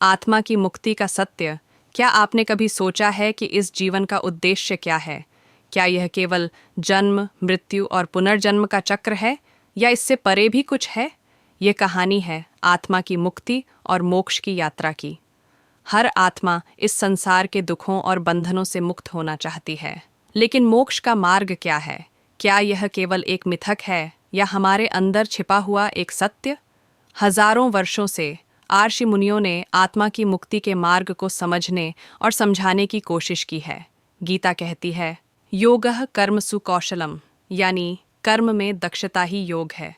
आत्मा की मुक्ति का सत्य। क्या आपने कभी सोचा है कि इस जीवन का उद्देश्य क्या है? क्या यह केवल जन्म, मृत्यु और पुनर्जन्म का चक्र है, या इससे परे भी कुछ है? ये कहानी है आत्मा की मुक्ति और मोक्ष की यात्रा की। हर आत्मा इस संसार के दुखों और बंधनों से मुक्त होना चाहती है, लेकिन मोक्ष का मार्ग क्या है? क्या यह केवल एक मिथक है, या हमारे अंदर छिपा हुआ एक सत्य? हजारों वर्षों से आर्षि मुनियों ने आत्मा की मुक्ति के मार्ग को समझने और समझाने की कोशिश की है। गीता कहती है, योगः कर्मसु कौशलम, यानी कर्म में दक्षता ही योग है।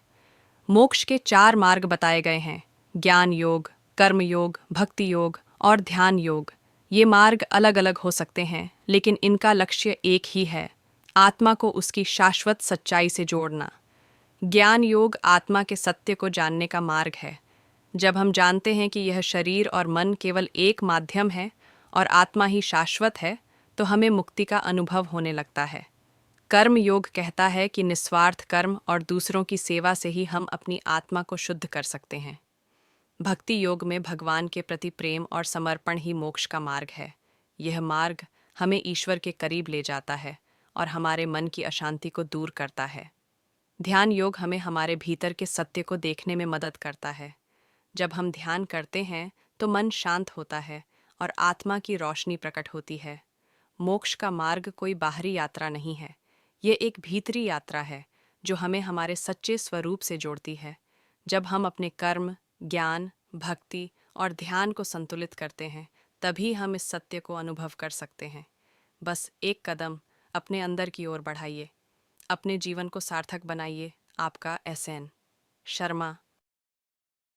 मोक्ष के 4 मार्ग बताए गए हैं: ज्ञान योग, कर्म योग, भक्ति योग और ध्यान योग। ये मार्ग अलग अलग हो सकते हैं, लेकिन इनका लक्ष्य एक ही है: आत्मा को उसकी शाश्वत सच्चाई से जोड़ना। ज्ञान योग आत्मा के सत्य को जानने का मार्ग है। जब हम जानते हैं कि यह शरीर और मन केवल एक माध्यम है और आत्मा ही शाश्वत है, तो हमें मुक्ति का अनुभव होने लगता है। कर्म योग कहता है कि निस्वार्थ कर्म और दूसरों की सेवा से ही हम अपनी आत्मा को शुद्ध कर सकते हैं। भक्ति योग में भगवान के प्रति प्रेम और समर्पण ही मोक्ष का मार्ग है। यह मार्ग हमें ईश्वर के करीब ले जाता है और हमारे मन की अशांति को दूर करता है। ध्यान योग हमें हमारे भीतर के सत्य को देखने में मदद करता है। जब हम ध्यान करते हैं तो मन शांत होता है और आत्मा की रोशनी प्रकट होती है। मोक्ष का मार्ग कोई बाहरी यात्रा नहीं है, ये एक भीतरी यात्रा है जो हमें हमारे सच्चे स्वरूप से जोड़ती है। जब हम अपने कर्म, ज्ञान, भक्ति और ध्यान को संतुलित करते हैं, तभी हम इस सत्य को अनुभव कर सकते हैं। बस एक कदम अपने अंदर की ओर बढ़ाइए, अपने जीवन को सार्थक बनाइए। आपका एसएन शर्मा।